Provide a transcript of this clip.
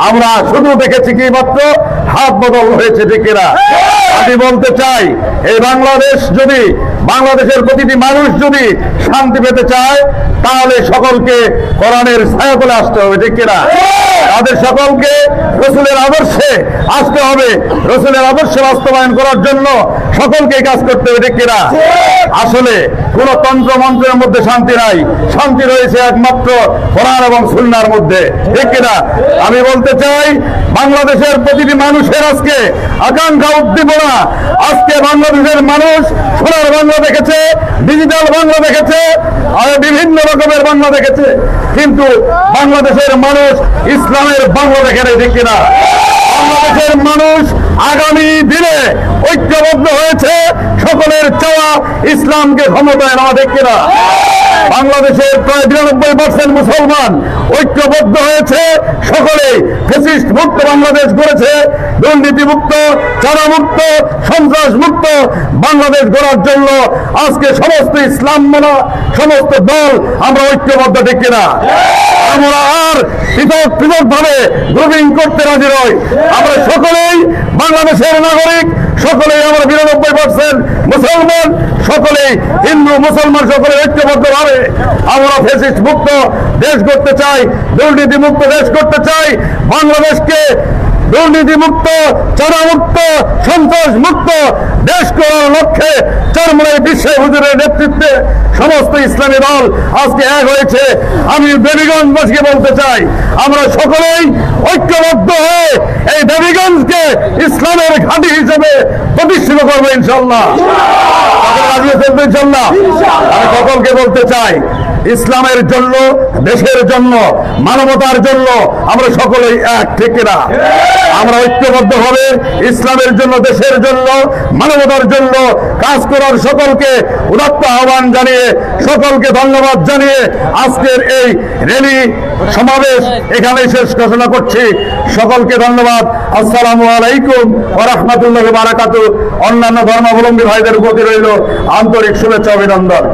আমরা শুধু দেখেছি কি মাত্র হাত বদল হয়েছে, ঠিক কিনা? আমি বলতে চাই, এই বাংলাদেশের প্রতিটি মানুষ যদি শান্তি পেতে চায়, তাহলে সকলকে কোরআনের ছায়াতলে আসতে হবে, ঠিক কিনা? তাদের সকলকে রসুলের আদর্শে আসতে হবে। রসুলের আদর্শ বাস্তবায়ন করার জন্য সকলকে কাজ করতে হবে, ঠিক কিনা? আসলে কোন তন্ত্র মন্ত্রের মধ্যে শান্তি নাই, শান্তি রয়েছে একমাত্র কোরআন এবং সুন্নাহর মধ্যে, ঠিক কিনা? আমি বলতে চাই, বাংলাদেশের প্রতিটি মানুষের আজকে আকাঙ্ক্ষা, উদ্দীপনা, আজকে বাংলাদেশের মানুষ সোনার বাংলা দেখেছে, ডিজিটাল বাংলা দেখেছে, আর বিভিন্ন রকমের বাংলা দেখেছে, কিন্তু বাংলাদেশের মানুষ ইসলামের বাংলা দেখে নেই, ঠিক কিনা? বাংলাদেশের মানুষ আগামী দিনে ঐক্যবদ্ধ হয়েছে, সকলের চাওয়া ইসলামকে ক্ষমতায় নেওয়া, ঠিক কিনা? বাংলাদেশের প্রায় ৯২% মুসলমান ঐক্যবদ্ধ হয়েছে, সকলেই ফ্যাসিস্ট মুক্ত বাংলাদেশ গড়েছে, দুর্নীতি মুক্ত, চাঁদা মুক্ত, সন্ত্রাস মুক্ত বাংলাদেশ গড়ার জন্য আজকে সমস্ত ইসলাম মানা সমস্ত দল আমরা ঐক্যবদ্ধ, ঠিক কিনা? আমরা আর পৃথক ভাবে গ্রুপিং করতে রাজি নই। আমরা সকলেই বাংলাদেশের নাগরিক, সকলেই আমরা ৯২% মুসলমান, সকলেই হিন্দু মুসলমান, সকলে ঐক্যবদ্ধ ভাবে আমরা ফ্যাসিস্ট মুক্ত দেশ করতে চাই, দুর্নীতি মুক্ত দেশ করতে চাই। বাংলাদেশকে দুর্নীতি মুক্ত, চাঁদা মুক্ত, সন্ত্রাস মুক্ত দেশ করার লক্ষ্যে চরমনাই বিশ্ব হুজুরের নেতৃত্বে সমস্ত ইসলামী দল আজকে এক হয়েছে। আমি দেবীগঞ্জবাসীকে বলতে চাই, আমরা সকলেই ঐক্যবদ্ধ হয়ে এই দেবীগঞ্জকে ইসলামের ঘাঁটি হিসেবে প্রতিষ্ঠিত করবো ইনশাল্লাহ। ইনশাল্লাহ আমি সকলকে বলতে চাই, ইসলামের জন্য, দেশের জন্য, মানবতার জন্য আমরা সকলেই এক, ঠিক কিনা? আমরা ঐক্যবদ্ধ হবে ইসলামের জন্য, দেশের জন্য, মানবতার জন্য কাজ করার সকলকে উদাত্ত আহ্বান জানিয়ে, সকলকে ধন্যবাদ জানিয়ে আজকের এই র্যালি সমাবেশ এখানেই শেষ ঘোষণা করছি। সকলকে ধন্যবাদ। আসসালামু আলাইকুম ওয়া রাহমাতুল্লাহি ওয়া বারাকাতুহু। অন্যান্য ধর্মাবলম্বী ভাইদের প্রতি রইল আন্তরিক শুভেচ্ছা, অভিনন্দন।